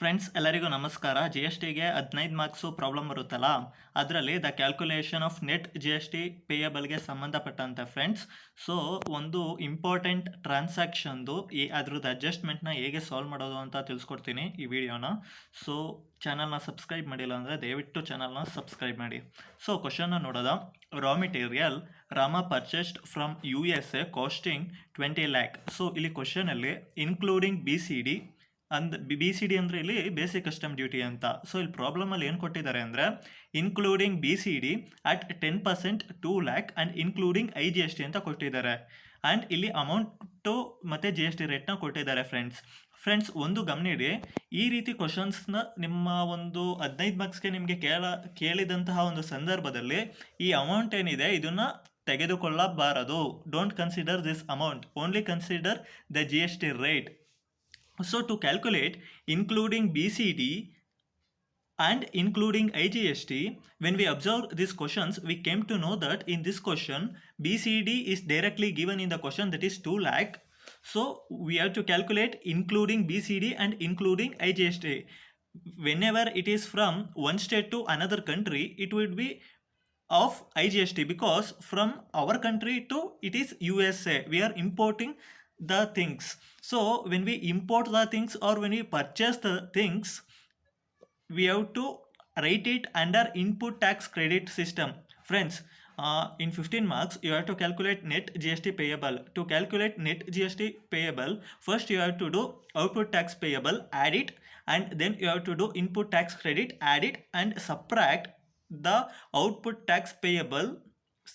Friends ಎಲ್ಲರಿಗೂ ನಮಸ್ಕಾರ. G S ಟಿಗೆ 15 ಮಾರ್ಕ್ಸು ಪ್ರಾಬ್ಲಮ್ ಬರುತ್ತಲ್ಲ, ಅದರಲ್ಲಿ the calculation of net G S T ಪೇಯಬಲ್ಗೆ ಸಂಬಂಧಪಟ್ಟಂತೆ ಫ್ರೆಂಡ್ಸ್. ಸೊ ಒಂದು ಇಂಪಾರ್ಟೆಂಟ್ ಟ್ರಾನ್ಸಾಕ್ಷನ್ದು ಅದ್ರದ್ದು ಅಡ್ಜಸ್ಟ್ಮೆಂಟ್ನ ಹೇಗೆ ಸಾಲ್ವ್ ಮಾಡೋದು ಅಂತ ತಿಳಿಸ್ಕೊಡ್ತೀನಿ ಈ ವಿಡಿಯೋನ. ಸೊ ಚಾನಲ್ನ ಸಬ್ಸ್ಕ್ರೈಬ್ ಮಾಡಿಲ್ಲ ಅಂದರೆ ದಯವಿಟ್ಟು ಚಾನಲ್ನ ಸಬ್ಸ್ಕ್ರೈಬ್ ಮಾಡಿ. ಸೊ ಕ್ವಶನ್ನ ನೋಡೋದ, ರಾ ಮೆಟೀರಿಯಲ್ ರಾಮ purchased from USA costing 20 lakh. So ಇಲ್ಲಿ ಕ್ವಶನಲ್ಲಿ ಇನ್ಕ್ಲೂಡಿಂಗ್ BCD BCD ಅಂದರೆ ಇಲ್ಲಿ ಬೇಸಿಕ್ ಕಸ್ಟಮ್ ಡ್ಯೂಟಿ ಅಂತ. ಸೊ ಇಲ್ಲಿ ಪ್ರಾಬ್ಲಮಲ್ಲಿ ಏನು ಕೊಟ್ಟಿದ್ದಾರೆ ಅಂದರೆ including BCD at 10% 2 lakh and including IGST ಅಂತ ಕೊಟ್ಟಿದ್ದಾರೆ. ಆ್ಯಂಡ್ ಇಲ್ಲಿ ಅಮೌಂಟು ಮತ್ತು GST ರೇಟ್ನ ಕೊಟ್ಟಿದ್ದಾರೆ ಫ್ರೆಂಡ್ಸ್ ಒಂದು ಗಮನಿಡಿ, ಈ ರೀತಿ ಕ್ವಶನ್ಸ್ನ ನಿಮ್ಮ ಒಂದು 15 ಮಾರ್ಕ್ಸ್ಗೆ ನಿಮಗೆ ಕೇಳಿದಂತಹ ಒಂದು ಸಂದರ್ಭದಲ್ಲಿ ಈ ಅಮೌಂಟ್ ಏನಿದೆ ಇದನ್ನು ತೆಗೆದುಕೊಳ್ಳಬಾರದು. Don't consider this amount, only consider the GST rate. So to calculate including BCD and including IGST, when we observe these questions, we came to know that in this question, BCD is directly given in the question, that is 2 lakh. So we have to calculate including BCD and including IGST. Whenever it is from one state to another country, it would be of IGST, because from our country to it is USA, we are importing the things. So when we import the things or when we purchase the things, we have to write it under input tax credit system. Friends, in 15 marks you have to calculate net GST payable. To calculate net GST payable, first you have to do output tax payable, add it, and then you have to do input tax credit, add it, and subtract the output tax payable,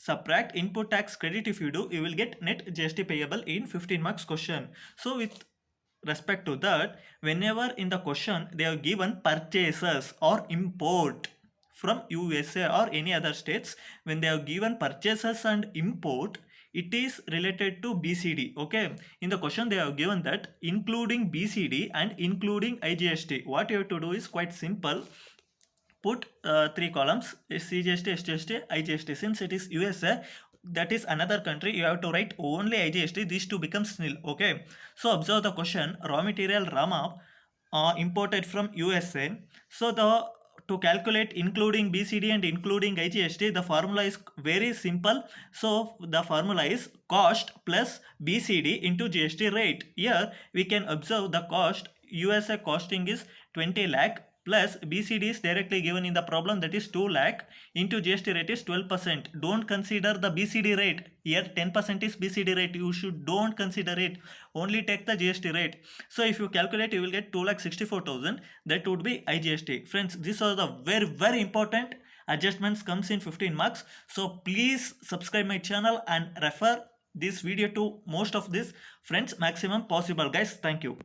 subtract input tax credit. If you do, you will get net GST payable in 15 marks question. So with respect to that, whenever in the question they have given purchases or import from USA or any other states, when they have given purchases and import, it is related to BCD. Okay, in the question they have given that including BCD and including IGST. What you have to do is quite simple. Put 3 columns, CGST, SGST, IGST. Since it is USA, that is another country, you have to write only IGST. These two becomes nil. Okay, so observe the question. Raw material Rama imported from USA. So to calculate including BCD and including IGST, the formula is very simple. So the formula is cost plus BCD into GST rate. Here we can observe the cost. USA costing is 20 lakh plus BCD is directly given in the problem, that is 2 lakh, into GST rate is 12%. Don't consider the BCD rate. Here 10% is BCD rate. You should don't consider it. Only take the GST rate. So if you calculate, you will get 2,64,000. That would be IGST. Friends, these are the very, very important adjustments comes in 15 marks. So please subscribe my channel and refer this video to most of these friends maximum possible, guys. Thank you.